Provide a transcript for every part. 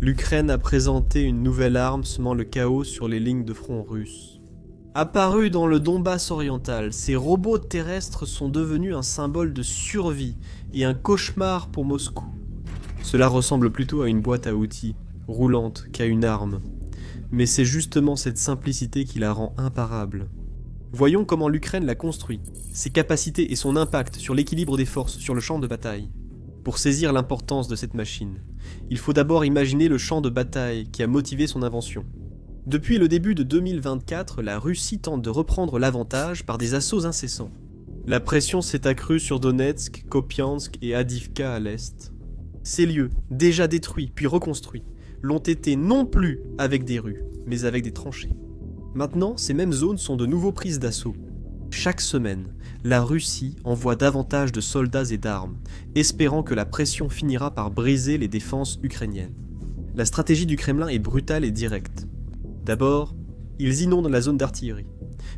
l'Ukraine a présenté une nouvelle arme semant le chaos sur les lignes de front russes. Apparus dans le Donbass oriental, ces robots terrestres sont devenus un symbole de survie et un cauchemar pour Moscou. Cela ressemble plutôt à une boîte à outils, roulante, qu'à une arme. Mais c'est justement cette simplicité qui la rend imparable. Voyons comment l'Ukraine l'a construit, ses capacités et son impact sur l'équilibre des forces sur le champ de bataille. Pour saisir l'importance de cette machine, il faut d'abord imaginer le champ de bataille qui a motivé son invention. Depuis le début de 2024, la Russie tente de reprendre l'avantage par des assauts incessants. La pression s'est accrue sur Donetsk, Kopiansk et Avdiivka à l'est. Ces lieux, déjà détruits puis reconstruits, l'ont été non plus avec des rues, mais avec des tranchées. Maintenant, ces mêmes zones sont de nouveau prises d'assaut. Chaque semaine, la Russie envoie davantage de soldats et d'armes, espérant que la pression finira par briser les défenses ukrainiennes. La stratégie du Kremlin est brutale et directe. D'abord, ils inondent la zone d'artillerie,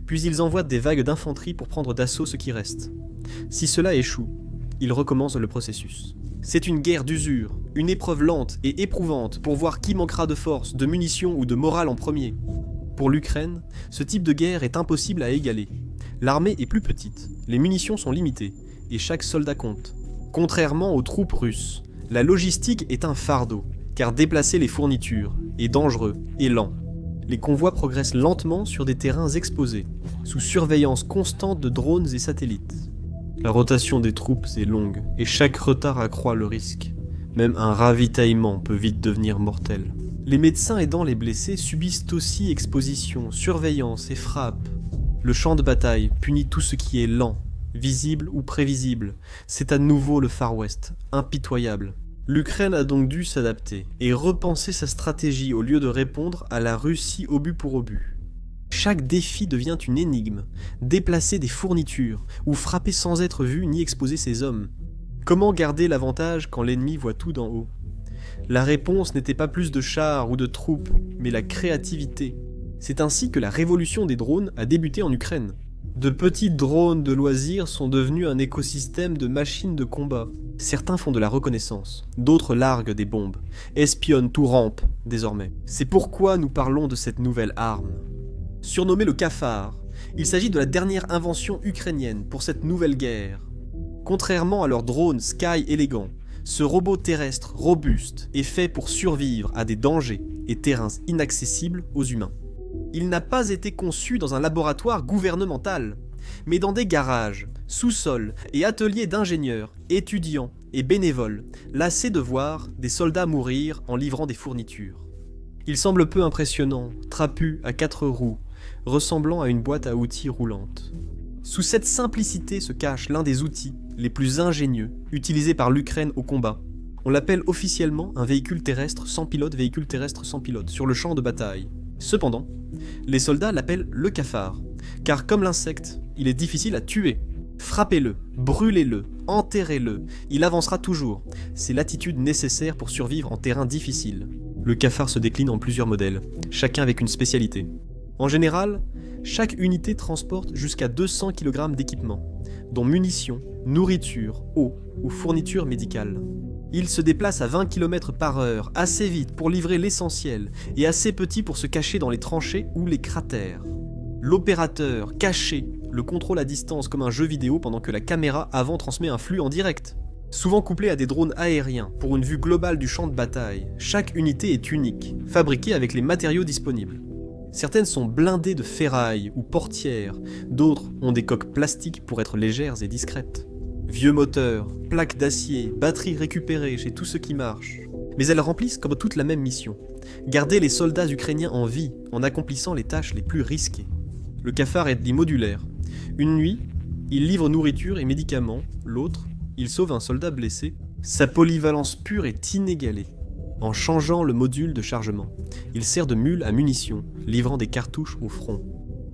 puis ils envoient des vagues d'infanterie pour prendre d'assaut ce qui reste. Si cela échoue, ils recommencent le processus. C'est une guerre d'usure, une épreuve lente et éprouvante pour voir qui manquera de force, de munitions ou de morale en premier. Pour l'Ukraine, ce type de guerre est impossible à égaler. L'armée est plus petite, les munitions sont limitées, et chaque soldat compte. Contrairement aux troupes russes, la logistique est un fardeau, car déplacer les fournitures est dangereux et lent. Les convois progressent lentement sur des terrains exposés, sous surveillance constante de drones et satellites. La rotation des troupes est longue, et chaque retard accroît le risque. Même un ravitaillement peut vite devenir mortel. Les médecins aidant les blessés subissent aussi exposition, surveillance et frappes. Le champ de bataille punit tout ce qui est lent, visible ou prévisible. C'est à nouveau le Far West, impitoyable. L'Ukraine a donc dû s'adapter et repenser sa stratégie au lieu de répondre à la Russie obus pour obus. Chaque défi devient une énigme, déplacer des fournitures ou frapper sans être vu ni exposer ses hommes. Comment garder l'avantage quand l'ennemi voit tout d'en haut ? La réponse n'était pas plus de chars ou de troupes, mais la créativité. C'est ainsi que la révolution des drones a débuté en Ukraine. De petits drones de loisirs sont devenus un écosystème de machines de combat. Certains font de la reconnaissance, d'autres larguent des bombes, espionnent ou rampent désormais. C'est pourquoi nous parlons de cette nouvelle arme. Surnommé le cafard, il s'agit de la dernière invention ukrainienne pour cette nouvelle guerre. Contrairement à leur drone Sky élégant, ce robot terrestre robuste est fait pour survivre à des dangers et terrains inaccessibles aux humains. Il n'a pas été conçu dans un laboratoire gouvernemental, mais dans des garages, sous-sols et ateliers d'ingénieurs, étudiants et bénévoles, lassés de voir des soldats mourir en livrant des fournitures. Il semble peu impressionnant, trapu à 4 roues, ressemblant à une boîte à outils roulante. Sous cette simplicité se cache l'un des outils les plus ingénieux utilisés par l'Ukraine au combat. On l'appelle officiellement un véhicule terrestre sans pilote sur le champ de bataille. Cependant, les soldats l'appellent le cafard, car comme l'insecte, il est difficile à tuer. Frappez-le, brûlez-le, enterrez-le, il avancera toujours. C'est l'attitude nécessaire pour survivre en terrain difficile. Le cafard se décline en plusieurs modèles, chacun avec une spécialité. En général, chaque unité transporte jusqu'à 200 kg d'équipement, dont munitions, nourriture, eau ou fournitures médicales. Il se déplace à 20 km/h, assez vite pour livrer l'essentiel, et assez petit pour se cacher dans les tranchées ou les cratères. L'opérateur, caché, le contrôle à distance comme un jeu vidéo pendant que la caméra avant transmet un flux en direct. Souvent couplé à des drones aériens pour une vue globale du champ de bataille, chaque unité est unique, fabriquée avec les matériaux disponibles. Certaines sont blindées de ferraille ou portières, d'autres ont des coques plastiques pour être légères et discrètes. Vieux moteurs, plaques d'acier, batteries récupérées chez tout ce qui marche. Mais elles remplissent comme toutes la même mission, garder les soldats ukrainiens en vie en accomplissant les tâches les plus risquées. Le cafard est dit modulaire. Une nuit, il livre nourriture et médicaments, l'autre, il sauve un soldat blessé. Sa polyvalence pure est inégalée. En changeant le module de chargement, il sert de mule à munitions, livrant des cartouches au front.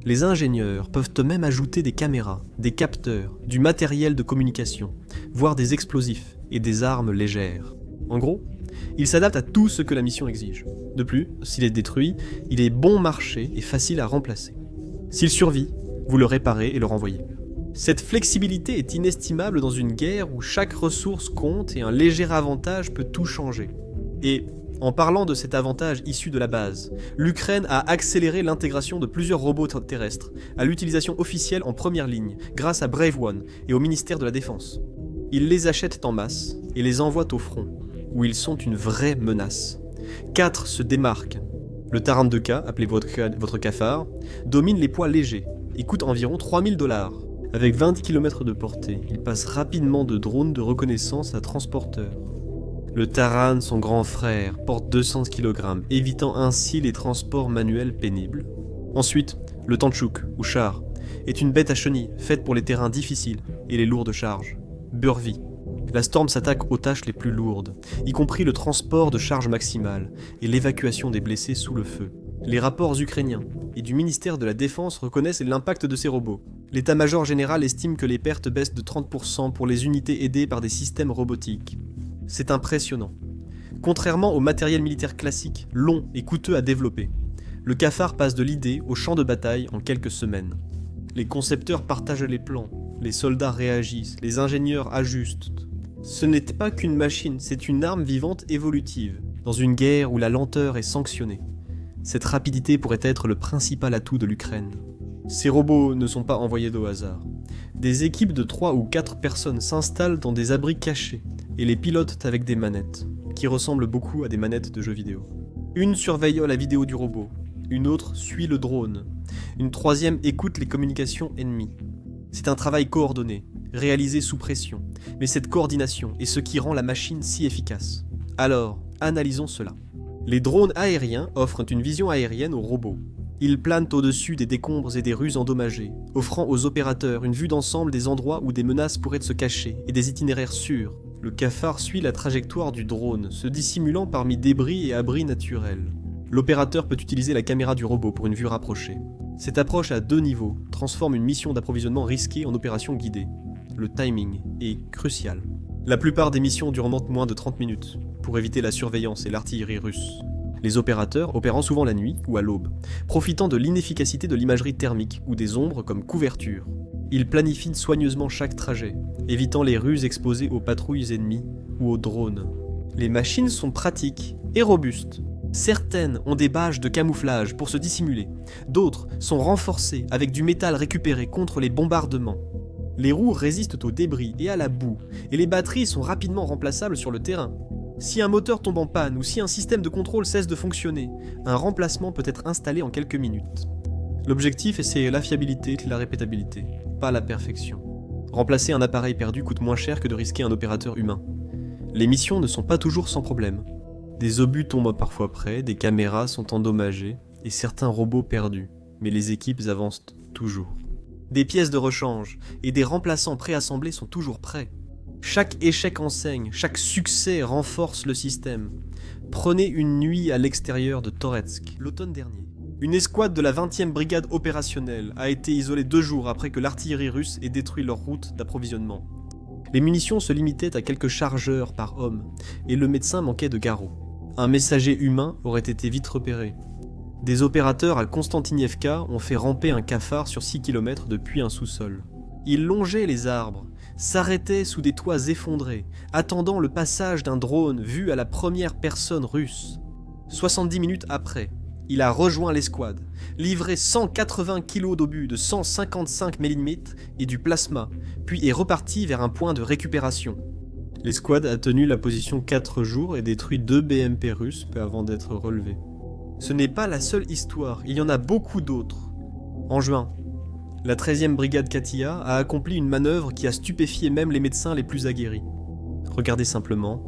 Les ingénieurs peuvent eux-mêmes ajouter des caméras, des capteurs, du matériel de communication, voire des explosifs et des armes légères. En gros, il s'adapte à tout ce que la mission exige. De plus, s'il est détruit, il est bon marché et facile à remplacer. S'il survit, vous le réparez et le renvoyez. Cette flexibilité est inestimable dans une guerre où chaque ressource compte et un léger avantage peut tout changer. Et En parlant de cet avantage issu de la base, l'Ukraine a accéléré l'intégration de plusieurs robots terrestres à l'utilisation officielle en première ligne grâce à Brave One et au ministère de la Défense. Ils les achètent en masse et les envoient au front, où ils sont une vraie menace. 4 se démarquent. Le Taran 2K, appelé votre cafard, domine les poids légers et coûte environ 3000 $. Avec 20 km de portée, il passe rapidement de drone de reconnaissance à transporteur. Le Taran, son grand frère, porte 200 kg, évitant ainsi les transports manuels pénibles. Ensuite, le Tanchuk, ou char, est une bête à chenilles, faite pour les terrains difficiles et les lourdes charges. Burvy. La Storm s'attaque aux tâches les plus lourdes, y compris le transport de charge maximale et l'évacuation des blessés sous le feu. Les rapports ukrainiens et du ministère de la Défense reconnaissent l'impact de ces robots. L'état-major général estime que les pertes baissent de 30% pour les unités aidées par des systèmes robotiques. C'est impressionnant. Contrairement au matériel militaire classique, long et coûteux à développer, le cafard passe de l'idée au champ de bataille en quelques semaines. Les concepteurs partagent les plans, les soldats réagissent, les ingénieurs ajustent. Ce n'est pas qu'une machine, c'est une arme vivante évolutive, dans une guerre où la lenteur est sanctionnée. Cette rapidité pourrait être le principal atout de l'Ukraine. Ces robots ne sont pas envoyés au hasard. Des équipes de 3 ou 4 personnes s'installent dans des abris cachés et les pilotent avec des manettes, qui ressemblent beaucoup à des manettes de jeux vidéo. Une surveille la vidéo du robot, une autre suit le drone, une troisième écoute les communications ennemies. C'est un travail coordonné, réalisé sous pression, mais cette coordination est ce qui rend la machine si efficace. Alors, analysons cela. Les drones aériens offrent une vision aérienne aux robots. Ils planent au-dessus des décombres et des rues endommagées, offrant aux opérateurs une vue d'ensemble des endroits où des menaces pourraient se cacher et des itinéraires sûrs. Le cafard suit la trajectoire du drone, se dissimulant parmi débris et abris naturels. L'opérateur peut utiliser la caméra du robot pour une vue rapprochée. Cette approche à 2 niveaux transforme une mission d'approvisionnement risquée en opération guidée. Le timing est crucial. La plupart des missions durent moins de 30 minutes, pour éviter la surveillance et l'artillerie russe. Les opérateurs opérant souvent la nuit ou à l'aube, profitant de l'inefficacité de l'imagerie thermique ou des ombres comme couverture. Ils planifient soigneusement chaque trajet, évitant les ruses exposées aux patrouilles ennemies ou aux drones. Les machines sont pratiques et robustes. Certaines ont des bâches de camouflage pour se dissimuler, d'autres sont renforcées avec du métal récupéré contre les bombardements. Les roues résistent aux débris et à la boue, et les batteries sont rapidement remplaçables sur le terrain. Si un moteur tombe en panne ou si un système de contrôle cesse de fonctionner, un remplacement peut être installé en quelques minutes. L'objectif, c'est la fiabilité et la répétabilité, pas la perfection. Remplacer un appareil perdu coûte moins cher que de risquer un opérateur humain. Les missions ne sont pas toujours sans problème. Des obus tombent parfois près, des caméras sont endommagées, et certains robots perdus, mais les équipes avancent toujours. Des pièces de rechange et des remplaçants préassemblés sont toujours prêts. Chaque échec enseigne, chaque succès renforce le système. Prenez une nuit à l'extérieur de Toretsk, l'automne dernier. Une escouade de la 20e brigade opérationnelle a été isolée 2 jours après que l'artillerie russe ait détruit leur route d'approvisionnement. Les munitions se limitaient à quelques chargeurs par homme, et le médecin manquait de garrots. Un messager humain aurait été vite repéré. Des opérateurs à Konstantinivka ont fait ramper un cafard sur 6 km depuis un sous-sol. Ils longeaient les arbres, s'arrêtaient sous des toits effondrés, attendant le passage d'un drone vu à la première personne russe. 70 minutes après, il a rejoint l'escouade, livré 180 kg d'obus de 155 mm et du plasma, puis est reparti vers un point de récupération. L'escouade a tenu la position 4 jours et détruit 2 BMP russes peu avant d'être relevée. Ce n'est pas la seule histoire, il y en a beaucoup d'autres. En juin, la 13e brigade Katia a accompli une manœuvre qui a stupéfié même les médecins les plus aguerris. Regardez simplement.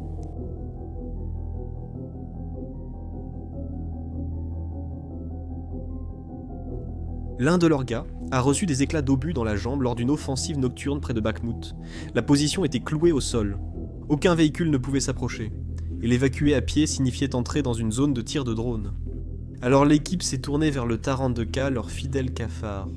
L'un de leurs gars a reçu des éclats d'obus dans la jambe lors d'une offensive nocturne près de Bakhmout. La position était clouée au sol. Aucun véhicule ne pouvait s'approcher, et l'évacuer à pied signifiait entrer dans une zone de tir de drone. Alors l'équipe s'est tournée vers le Taran 2K, leur fidèle cafard.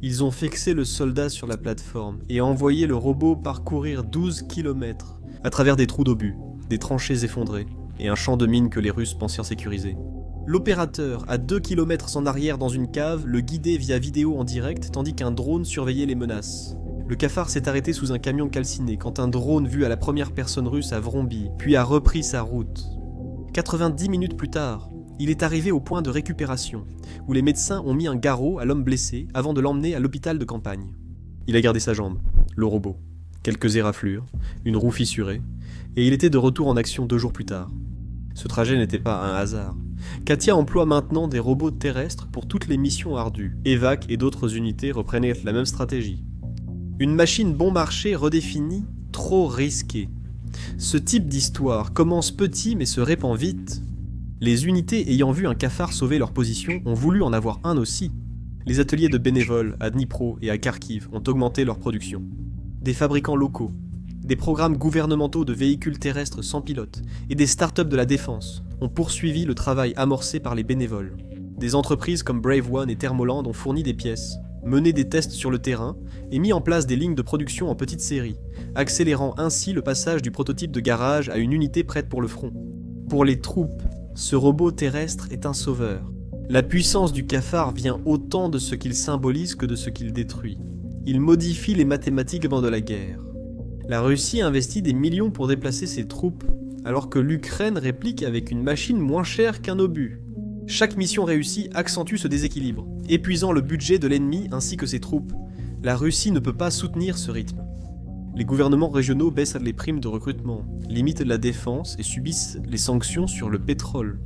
Ils ont fixé le soldat sur la plateforme et envoyé le robot parcourir 12 km à travers des trous d'obus, des tranchées effondrées et un champ de mines que les Russes pensaient sécuriser. L'opérateur, à 2 km en arrière dans une cave, le guidait via vidéo en direct tandis qu'un drone surveillait les menaces. Le cafard s'est arrêté sous un camion calciné quand un drone vu à la première personne russe a vrombi, puis a repris sa route. 90 minutes plus tard, il est arrivé au point de récupération, où les médecins ont mis un garrot à l'homme blessé avant de l'emmener à l'hôpital de campagne. Il a gardé sa jambe, le robot, quelques éraflures, une roue fissurée, et il était de retour en action 2 jours plus tard. Ce trajet n'était pas un hasard. Katia emploie maintenant des robots terrestres pour toutes les missions ardues. EVAC et d'autres unités reprenaient la même stratégie. Une machine bon marché redéfinie, trop risquée. Ce type d'histoire commence petit mais se répand vite. Les unités ayant vu un cafard sauver leur position ont voulu en avoir un aussi. Les ateliers de bénévoles à Dnipro et à Kharkiv ont augmenté leur production. Des fabricants locaux, des programmes gouvernementaux de véhicules terrestres sans pilote et des startups de la défense ont poursuivi le travail amorcé par les bénévoles. Des entreprises comme Brave One et Thermoland ont fourni des pièces, mené des tests sur le terrain et mis en place des lignes de production en petite série, accélérant ainsi le passage du prototype de garage à une unité prête pour le front. Pour les troupes, ce robot terrestre est un sauveur. La puissance du cafard vient autant de ce qu'il symbolise que de ce qu'il détruit. Il modifie les mathématiques de la guerre. La Russie investit des millions pour déplacer ses troupes, alors que l'Ukraine réplique avec une machine moins chère qu'un obus. Chaque mission réussie accentue ce déséquilibre, épuisant le budget de l'ennemi ainsi que ses troupes. La Russie ne peut pas soutenir ce rythme. Les gouvernements régionaux baissent les primes de recrutement, limitent la défense et subissent les sanctions sur le pétrole.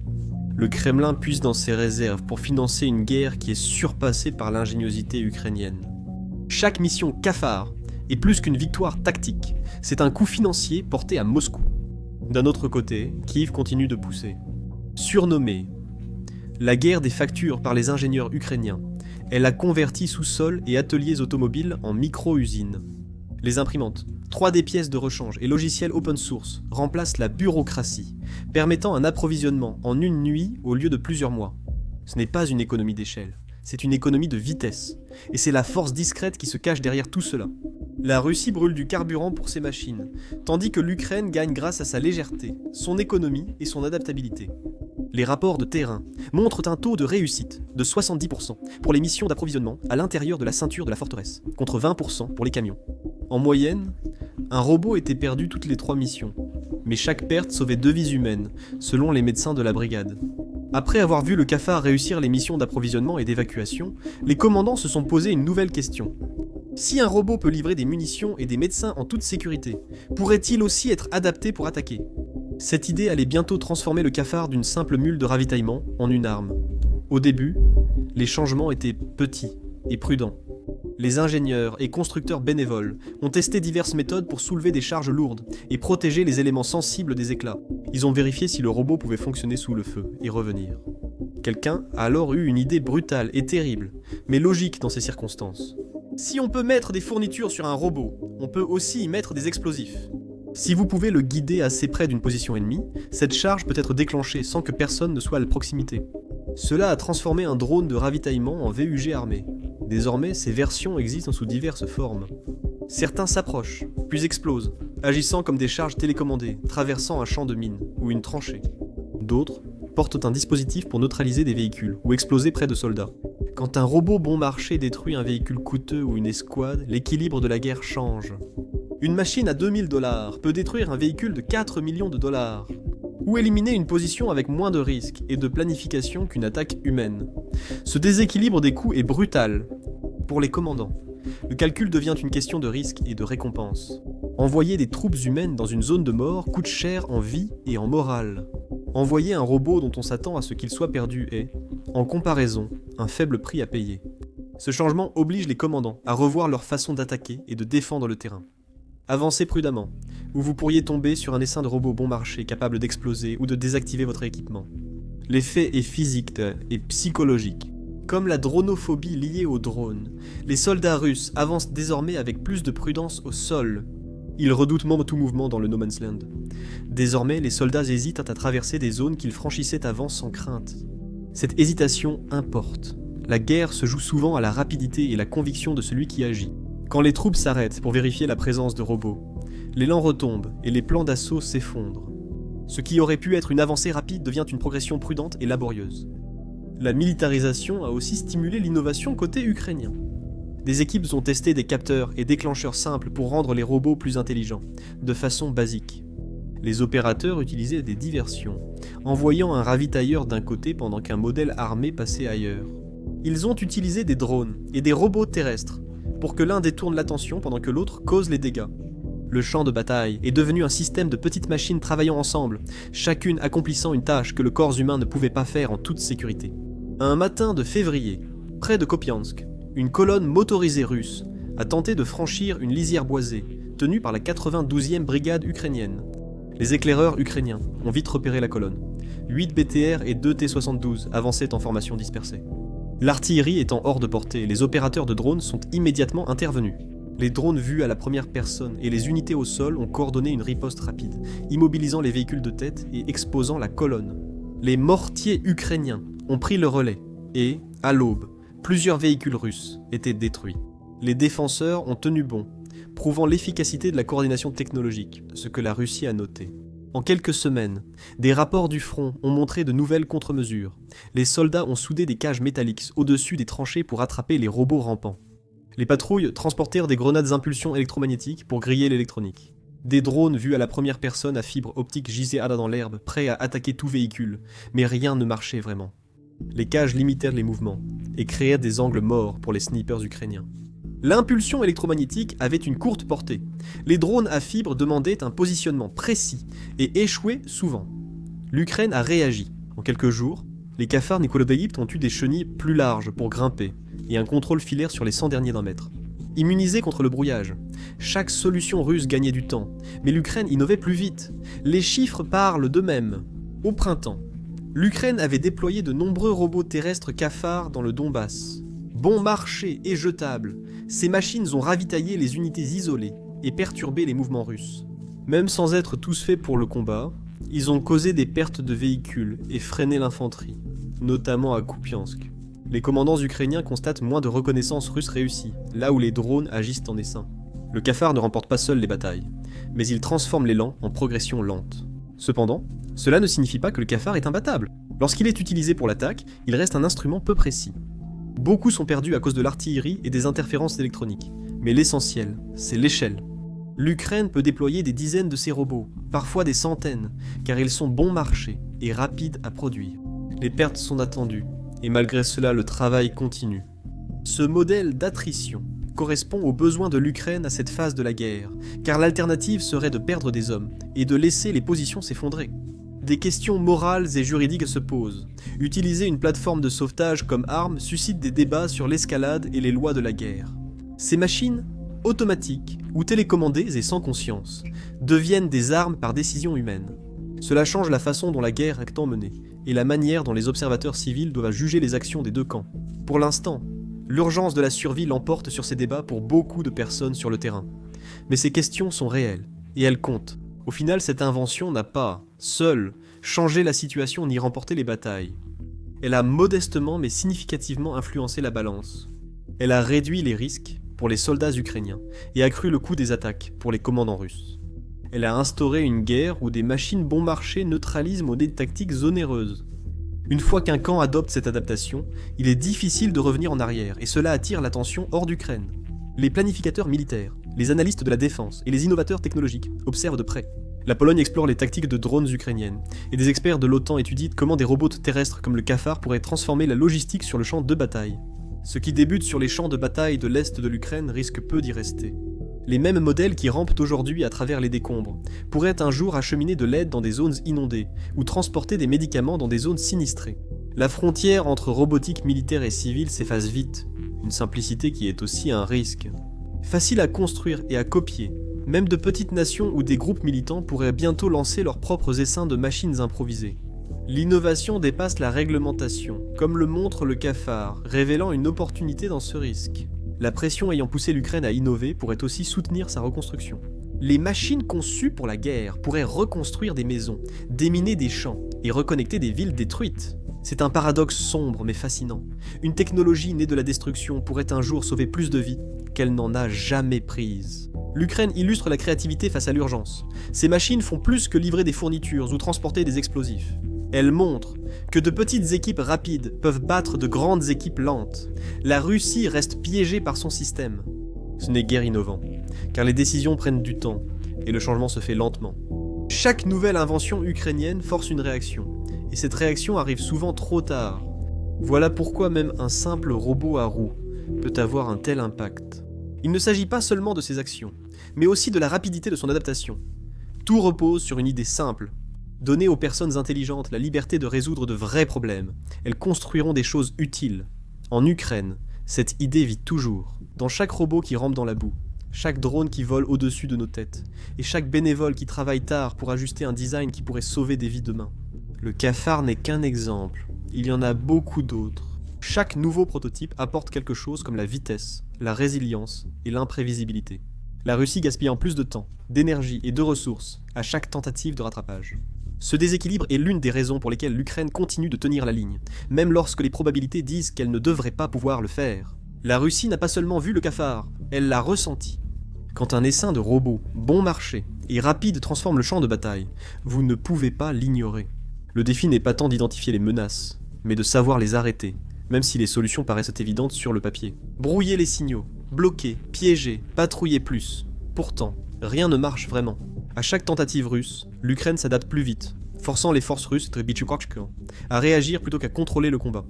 Le Kremlin puise dans ses réserves pour financer une guerre qui est surpassée par l'ingéniosité ukrainienne. Chaque mission cafard est plus qu'une victoire tactique, c'est un coup financier porté à Moscou. D'un autre côté, Kiev continue de pousser. Surnommée la guerre des factures par les ingénieurs ukrainiens, elle a converti sous-sols et ateliers automobiles en micro-usines. Les imprimantes, 3D pièces de rechange et logiciels open source remplacent la bureaucratie, permettant un approvisionnement en une nuit au lieu de plusieurs mois. Ce n'est pas une économie d'échelle, c'est une économie de vitesse, et c'est la force discrète qui se cache derrière tout cela. La Russie brûle du carburant pour ses machines, tandis que l'Ukraine gagne grâce à sa légèreté, son économie et son adaptabilité. Les rapports de terrain montrent un taux de réussite de 70% pour les missions d'approvisionnement à l'intérieur de la ceinture de la forteresse, contre 20% pour les camions. En moyenne, un robot était perdu toutes les 3 missions, mais chaque perte sauvait 2 vies humaines, selon les médecins de la brigade. Après avoir vu le cafard réussir les missions d'approvisionnement et d'évacuation, les commandants se sont posé une nouvelle question. Si un robot peut livrer des munitions et des médecins en toute sécurité, pourrait-il aussi être adapté pour attaquer ? Cette idée allait bientôt transformer le cafard d'une simple mule de ravitaillement en une arme. Au début, les changements étaient petits et prudents. Les ingénieurs et constructeurs bénévoles ont testé diverses méthodes pour soulever des charges lourdes et protéger les éléments sensibles des éclats. Ils ont vérifié si le robot pouvait fonctionner sous le feu et revenir. Quelqu'un a alors eu une idée brutale et terrible, mais logique dans ces circonstances. Si on peut mettre des fournitures sur un robot, on peut aussi y mettre des explosifs. Si vous pouvez le guider assez près d'une position ennemie, cette charge peut être déclenchée sans que personne ne soit à la proximité. Cela a transformé un drone de ravitaillement en VUG armé. Désormais, ces versions existent sous diverses formes. Certains s'approchent, puis explosent, agissant comme des charges télécommandées, traversant un champ de mines ou une tranchée. D'autres portent un dispositif pour neutraliser des véhicules ou exploser près de soldats. Quand un robot bon marché détruit un véhicule coûteux ou une escouade, l'équilibre de la guerre change. Une machine à 2000 $ peut détruire un véhicule de 4 millions de $, ou éliminer une position avec moins de risques et de planification qu'une attaque humaine. Ce déséquilibre des coûts est brutal. Pour les commandants, le calcul devient une question de risque et de récompense. Envoyer des troupes humaines dans une zone de mort coûte cher en vie et en morale. Envoyer un robot dont on s'attend à ce qu'il soit perdu est, en comparaison, un faible prix à payer. Ce changement oblige les commandants à revoir leur façon d'attaquer et de défendre le terrain. Avancez prudemment, ou vous pourriez tomber sur un essaim de robot bon marché capable d'exploser ou de désactiver votre équipement. L'effet est physique et psychologique. Comme la dronophobie liée aux drones, les soldats russes avancent désormais avec plus de prudence au sol. Ils redoutent tout mouvement dans le No Man's Land. Désormais, les soldats hésitent à traverser des zones qu'ils franchissaient avant sans crainte. Cette hésitation importe. La guerre se joue souvent à la rapidité et la conviction de celui qui agit. Quand les troupes s'arrêtent pour vérifier la présence de robots, l'élan retombe et les plans d'assaut s'effondrent. Ce qui aurait pu être une avancée rapide devient une progression prudente et laborieuse. La militarisation a aussi stimulé l'innovation côté ukrainien. Des équipes ont testé des capteurs et déclencheurs simples pour rendre les robots plus intelligents, de façon basique. Les opérateurs utilisaient des diversions, envoyant un ravitailleur d'un côté pendant qu'un modèle armé passait ailleurs. Ils ont utilisé des drones et des robots terrestres pour que l'un détourne l'attention pendant que l'autre cause les dégâts. Le champ de bataille est devenu un système de petites machines travaillant ensemble, chacune accomplissant une tâche que le corps humain ne pouvait pas faire en toute sécurité. Un matin de février, près de Kopiansk, une colonne motorisée russe a tenté de franchir une lisière boisée, tenue par la 92e brigade ukrainienne. Les éclaireurs ukrainiens ont vite repéré la colonne. 8 BTR et 2 T-72 avançaient en formation dispersée. L'artillerie étant hors de portée, les opérateurs de drones sont immédiatement intervenus. Les drones vus à la première personne et les unités au sol ont coordonné une riposte rapide, immobilisant les véhicules de tête et exposant la colonne. Les mortiers ukrainiens ont pris le relais et, à l'aube, plusieurs véhicules russes étaient détruits. Les défenseurs ont tenu bon, prouvant l'efficacité de la coordination technologique, ce que la Russie a noté. En quelques semaines, des rapports du front ont montré de nouvelles contre-mesures. Les soldats ont soudé des cages métalliques au-dessus des tranchées pour attraper les robots rampants. Les patrouilles transportèrent des grenades impulsion électromagnétiques pour griller l'électronique. Des drones vus à la première personne à fibre optique gisaient dans l'herbe, prêts à attaquer tout véhicule, mais rien ne marchait vraiment. Les cages limitèrent les mouvements et créèrent des angles morts pour les snipers ukrainiens. L'impulsion électromagnétique avait une courte portée. Les drones à fibre demandaient un positionnement précis et échouaient souvent. L'Ukraine a réagi. En quelques jours, les cafards Nikolaïevsk ont eu des chenilles plus larges pour grimper et un contrôle filaire sur les 100 derniers d'un mètre. Immunisés contre le brouillage, chaque solution russe gagnait du temps, mais l'Ukraine innovait plus vite. Les chiffres parlent d'eux-mêmes. Au printemps, l'Ukraine avait déployé de nombreux robots terrestres cafards dans le Donbass. Bon marché et jetables, ces machines ont ravitaillé les unités isolées et perturbé les mouvements russes. Même sans être tous faits pour le combat, ils ont causé des pertes de véhicules et freiné l'infanterie, notamment à Kupiansk. Les commandants ukrainiens constatent moins de reconnaissance russe réussie, là où les drones agissent en essaim. Le cafard ne remporte pas seul les batailles, mais il transforme l'élan en progression lente. Cependant, cela ne signifie pas que le cafard est imbattable. Lorsqu'il est utilisé pour l'attaque, il reste un instrument peu précis. Beaucoup sont perdus à cause de l'artillerie et des interférences électroniques, mais l'essentiel, c'est l'échelle. L'Ukraine peut déployer des dizaines de ces robots, parfois des centaines, car ils sont bon marché et rapides à produire. Les pertes sont attendues, et malgré cela le travail continue. Ce modèle d'attrition correspond aux besoins de l'Ukraine à cette phase de la guerre, car l'alternative serait de perdre des hommes et de laisser les positions s'effondrer. Des questions morales et juridiques se posent. Utiliser une plateforme de sauvetage comme arme suscite des débats sur l'escalade et les lois de la guerre. Ces machines, automatiques ou télécommandées et sans conscience, deviennent des armes par décision humaine. Cela change la façon dont la guerre est emmenée et la manière dont les observateurs civils doivent juger les actions des deux camps. Pour l'instant, l'urgence de la survie l'emporte sur ces débats pour beaucoup de personnes sur le terrain. Mais ces questions sont réelles et elles comptent. Au final, cette invention n'a pas, seule, changé la situation ni remporté les batailles. Elle a modestement mais significativement influencé la balance. Elle a réduit les risques pour les soldats ukrainiens et accru le coût des attaques pour les commandants russes. Elle a instauré une guerre où des machines bon marché neutralisent des tactiques onéreuses. Une fois qu'un camp adopte cette adaptation, il est difficile de revenir en arrière et cela attire l'attention hors d'Ukraine. Les planificateurs militaires, les analystes de la défense et les innovateurs technologiques observent de près. La Pologne explore les tactiques de drones ukrainiennes et des experts de l'OTAN étudient comment des robots terrestres comme le cafard pourraient transformer la logistique sur le champ de bataille. Ce qui débute sur les champs de bataille de l'est de l'Ukraine risque peu d'y rester. Les mêmes modèles qui rampent aujourd'hui à travers les décombres pourraient un jour acheminer de l'aide dans des zones inondées ou transporter des médicaments dans des zones sinistrées. La frontière entre robotique militaire et civile s'efface vite, une simplicité qui est aussi un risque. Facile à construire et à copier, même de petites nations ou des groupes militants pourraient bientôt lancer leurs propres essaims de machines improvisées. L'innovation dépasse la réglementation, comme le montre le cafard, révélant une opportunité dans ce risque. La pression ayant poussé l'Ukraine à innover pourrait aussi soutenir sa reconstruction. Les machines conçues pour la guerre pourraient reconstruire des maisons, déminer des champs et reconnecter des villes détruites. C'est un paradoxe sombre mais fascinant. Une technologie née de la destruction pourrait un jour sauver plus de vies qu'elle n'en a jamais prises. L'Ukraine illustre la créativité face à l'urgence. Ces machines font plus que livrer des fournitures ou transporter des explosifs. Elles montrent que de petites équipes rapides peuvent battre de grandes équipes lentes. La Russie reste piégée par son système. Ce n'est guère innovant, car les décisions prennent du temps et le changement se fait lentement. Chaque nouvelle invention ukrainienne force une réaction, et cette réaction arrive souvent trop tard. Voilà pourquoi même un simple robot à roues peut avoir un tel impact. Il ne s'agit pas seulement de ses actions, mais aussi de la rapidité de son adaptation. Tout repose sur une idée simple. Donner aux personnes intelligentes la liberté de résoudre de vrais problèmes. Elles construiront des choses utiles. En Ukraine, cette idée vit toujours. Dans chaque robot qui rampe dans la boue, chaque drone qui vole au-dessus de nos têtes, et chaque bénévole qui travaille tard pour ajuster un design qui pourrait sauver des vies demain. Le cafard n'est qu'un exemple. Il y en a beaucoup d'autres. Chaque nouveau prototype apporte quelque chose comme la vitesse, la résilience et l'imprévisibilité. La Russie gaspillant plus de temps, d'énergie et de ressources à chaque tentative de rattrapage. Ce déséquilibre est l'une des raisons pour lesquelles l'Ukraine continue de tenir la ligne, même lorsque les probabilités disent qu'elle ne devrait pas pouvoir le faire. La Russie n'a pas seulement vu le cafard, elle l'a ressenti. Quand un essaim de robots, bon marché et rapide transforme le champ de bataille, vous ne pouvez pas l'ignorer. Le défi n'est pas tant d'identifier les menaces, mais de savoir les arrêter, même si les solutions paraissent évidentes sur le papier. Brouiller les signaux, bloquer, piéger, patrouiller plus. Pourtant, rien ne marche vraiment. À chaque tentative russe, l'Ukraine s'adapte plus vite, forçant les forces russes à réagir plutôt qu'à contrôler le combat.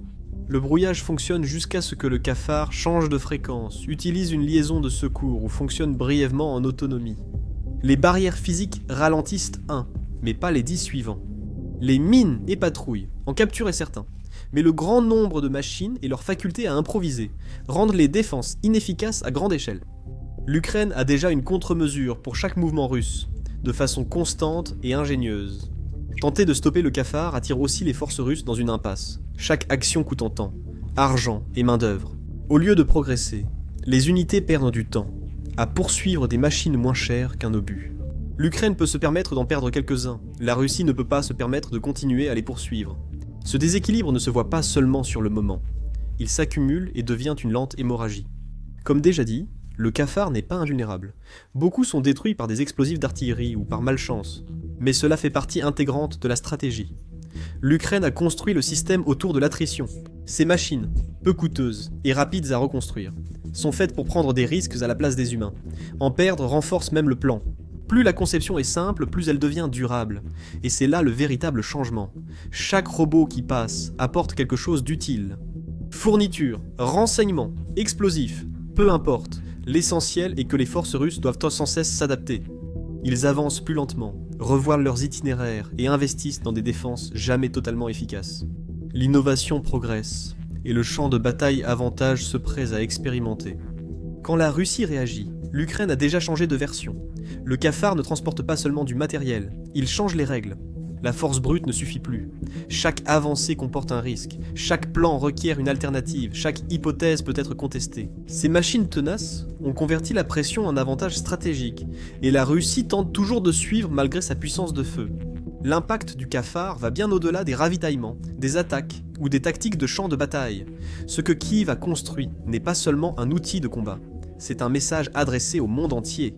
Le brouillage fonctionne jusqu'à ce que le cafard change de fréquence, utilise une liaison de secours ou fonctionne brièvement en autonomie. Les barrières physiques ralentissent un, mais pas les 10 suivants. Les mines et patrouilles en capturent certains, mais le grand nombre de machines et leur faculté à improviser rendent les défenses inefficaces à grande échelle. L'Ukraine a déjà une contre-mesure pour chaque mouvement russe, de façon constante et ingénieuse. Tenter de stopper le cafard attire aussi les forces russes dans une impasse, chaque action coûtant temps, argent et main-d'œuvre. Au lieu de progresser, les unités perdent du temps, à poursuivre des machines moins chères qu'un obus. L'Ukraine peut se permettre d'en perdre quelques-uns, la Russie ne peut pas se permettre de continuer à les poursuivre. Ce déséquilibre ne se voit pas seulement sur le moment, il s'accumule et devient une lente hémorragie. Comme déjà dit, le cafard n'est pas invulnérable. Beaucoup sont détruits par des explosifs d'artillerie ou par malchance, mais cela fait partie intégrante de la stratégie. L'Ukraine a construit le système autour de l'attrition. Ces machines, peu coûteuses et rapides à reconstruire, sont faites pour prendre des risques à la place des humains. En perdre renforce même le plan. Plus la conception est simple, plus elle devient durable. Et c'est là le véritable changement. Chaque robot qui passe apporte quelque chose d'utile. Fourniture, renseignements, explosifs, peu importe. L'essentiel est que les forces russes doivent sans cesse s'adapter. Ils avancent plus lentement, revoient leurs itinéraires et investissent dans des défenses jamais totalement efficaces. L'innovation progresse, et le champ de bataille avantage ceux prêts à expérimenter. Quand la Russie réagit, l'Ukraine a déjà changé de version. Le cafard ne transporte pas seulement du matériel, il change les règles. La force brute ne suffit plus. Chaque avancée comporte un risque, chaque plan requiert une alternative, chaque hypothèse peut être contestée. Ces machines tenaces ont converti la pression en avantage stratégique, et la Russie tente toujours de suivre malgré sa puissance de feu. L'impact du cafard va bien au-delà des ravitaillements, des attaques ou des tactiques de champ de bataille. Ce que Kiev a construit n'est pas seulement un outil de combat, c'est un message adressé au monde entier.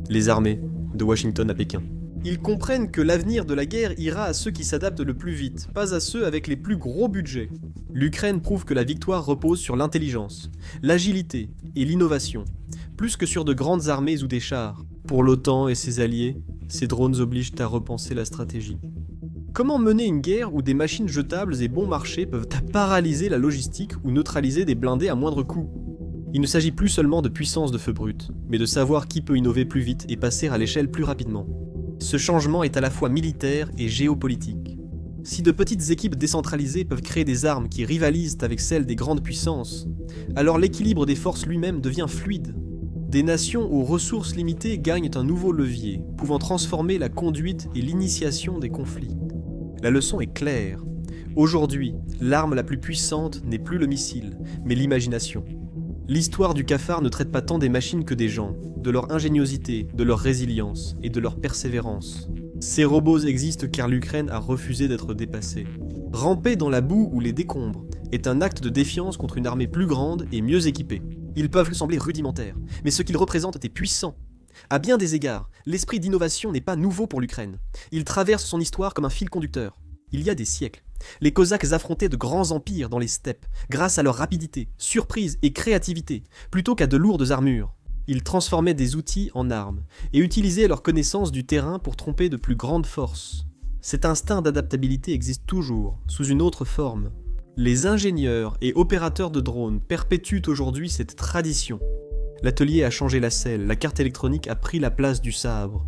Les armées, de Washington à Pékin. Ils comprennent que l'avenir de la guerre ira à ceux qui s'adaptent le plus vite, pas à ceux avec les plus gros budgets. L'Ukraine prouve que la victoire repose sur l'intelligence, l'agilité et l'innovation, plus que sur de grandes armées ou des chars. Pour l'OTAN et ses alliés, ces drones obligent à repenser la stratégie. Comment mener une guerre où des machines jetables et bon marché peuvent paralyser la logistique ou neutraliser des blindés à moindre coût ? Il ne s'agit plus seulement de puissance de feu brut, mais de savoir qui peut innover plus vite et passer à l'échelle plus rapidement. Ce changement est à la fois militaire et géopolitique. Si de petites équipes décentralisées peuvent créer des armes qui rivalisent avec celles des grandes puissances, alors l'équilibre des forces lui-même devient fluide. Des nations aux ressources limitées gagnent un nouveau levier, pouvant transformer la conduite et l'initiation des conflits. La leçon est claire. Aujourd'hui, l'arme la plus puissante n'est plus le missile, mais l'imagination. L'histoire du cafard ne traite pas tant des machines que des gens, de leur ingéniosité, de leur résilience et de leur persévérance. Ces robots existent car l'Ukraine a refusé d'être dépassée. Ramper dans la boue ou les décombres est un acte de défiance contre une armée plus grande et mieux équipée. Ils peuvent sembler rudimentaires, mais ce qu'ils représentent est puissant. À bien des égards, l'esprit d'innovation n'est pas nouveau pour l'Ukraine. Il traverse son histoire comme un fil conducteur. Il y a des siècles, les Cosaques affrontaient de grands empires dans les steppes, grâce à leur rapidité, surprise et créativité, plutôt qu'à de lourdes armures. Ils transformaient des outils en armes, et utilisaient leur connaissance du terrain pour tromper de plus grandes forces. Cet instinct d'adaptabilité existe toujours, sous une autre forme. Les ingénieurs et opérateurs de drones perpétuent aujourd'hui cette tradition. L'atelier a changé la selle, la carte électronique a pris la place du sabre,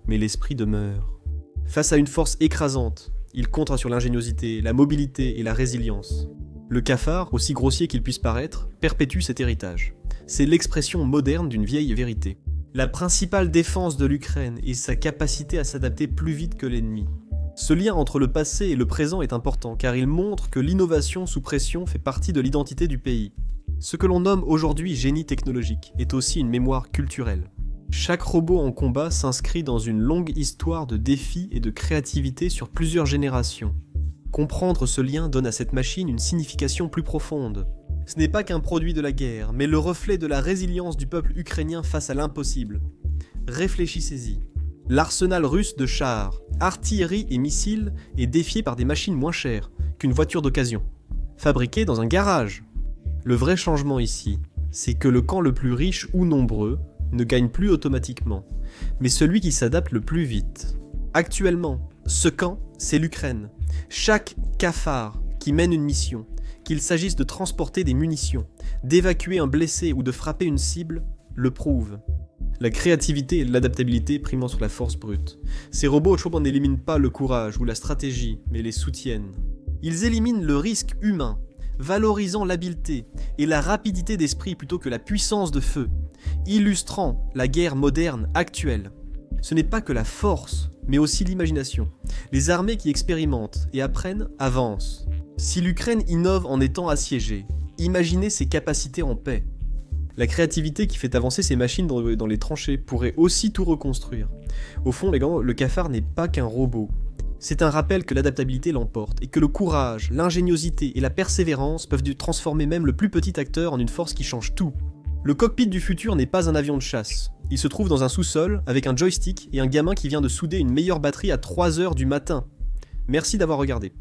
mais l'esprit demeure. Face à une force écrasante, il compte sur l'ingéniosité, la mobilité et la résilience. Le cafard, aussi grossier qu'il puisse paraître, perpétue cet héritage. C'est l'expression moderne d'une vieille vérité. La principale défense de l'Ukraine est sa capacité à s'adapter plus vite que l'ennemi. Ce lien entre le passé et le présent est important car il montre que l'innovation sous pression fait partie de l'identité du pays. Ce que l'on nomme aujourd'hui génie technologique est aussi une mémoire culturelle. Chaque robot en combat s'inscrit dans une longue histoire de défis et de créativité sur plusieurs générations. Comprendre ce lien donne à cette machine une signification plus profonde. Ce n'est pas qu'un produit de la guerre, mais le reflet de la résilience du peuple ukrainien face à l'impossible. Réfléchissez-y. L'arsenal russe de chars, artillerie et missiles est défié par des machines moins chères qu'une voiture d'occasion, fabriquée dans un garage. Le vrai changement ici, c'est que le camp le plus riche ou nombreux ne gagne plus automatiquement, mais celui qui s'adapte le plus vite. Actuellement, ce camp, c'est l'Ukraine. Chaque cafard qui mène une mission, qu'il s'agisse de transporter des munitions, d'évacuer un blessé ou de frapper une cible, le prouve. La créativité et l'adaptabilité primant sur la force brute. Ces robots n'éliminent pas le courage ou la stratégie, mais les soutiennent. Ils éliminent le risque humain, valorisant l'habileté et la rapidité d'esprit plutôt que la puissance de feu, illustrant la guerre moderne actuelle. Ce n'est pas que la force, mais aussi l'imagination. Les armées qui expérimentent et apprennent avancent. Si l'Ukraine innove en étant assiégée, imaginez ses capacités en paix. La créativité qui fait avancer ces machines dans les tranchées pourrait aussi tout reconstruire. Au fond, les gars, le cafard n'est pas qu'un robot. C'est un rappel que l'adaptabilité l'emporte et que le courage, l'ingéniosité et la persévérance peuvent transformer même le plus petit acteur en une force qui change tout. Le cockpit du futur n'est pas un avion de chasse. Il se trouve dans un sous-sol avec un joystick et un gamin qui vient de souder une meilleure batterie à 3h du matin. Merci d'avoir regardé.